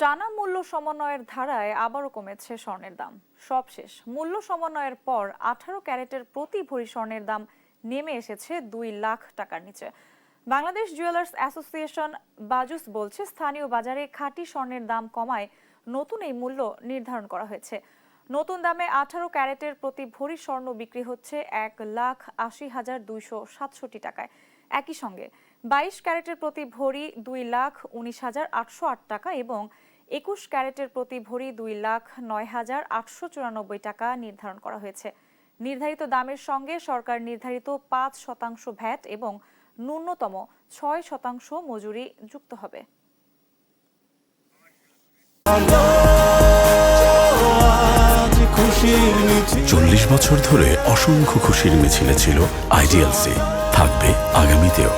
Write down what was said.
টানা মূল্য সমন্বয়ের ধারায় আবারও কমেছে স্বর্ণের দাম। সবশেষ মূল্য সমন্বয়ের পর 18 ক্যারেটের প্রতি ভরি স্বর্ণের দাম নেমে এসেছে 2 লাখ টাকার নিচে। বাংলাদেশ জুয়েলার্স অ্যাসোসিয়েশন বাজুস বলছে, স্থানীয় বাজারে খাঁটি স্বর্ণের দাম কমায় নতুন এই মূল্য নির্ধারণ করা হয়েছে। নতুন দামে 18 ক্যারেটের প্রতি ভরি স্বর্ণ বিক্রি হচ্ছে 1,80,267 টাকায়। একই সঙ্গে 22 ক্যারেটের প্রতি ভরি 2,19,808 টাকা এবং 21 ক্যারেটের প্রতি ভরি 2,09,894 টাকা নির্ধারণ করা হয়েছে। নির্ধারিত দামের সঙ্গে সরকার নির্ধারিত 5% ভ্যাট এবং ন্যূনতম 6% মজুরি যুক্ত হবে। 40 বছর ধরে অসংখ্য খুশির মিছিলে ছিল আইডিএলসি, থাকবে আগামীতেও।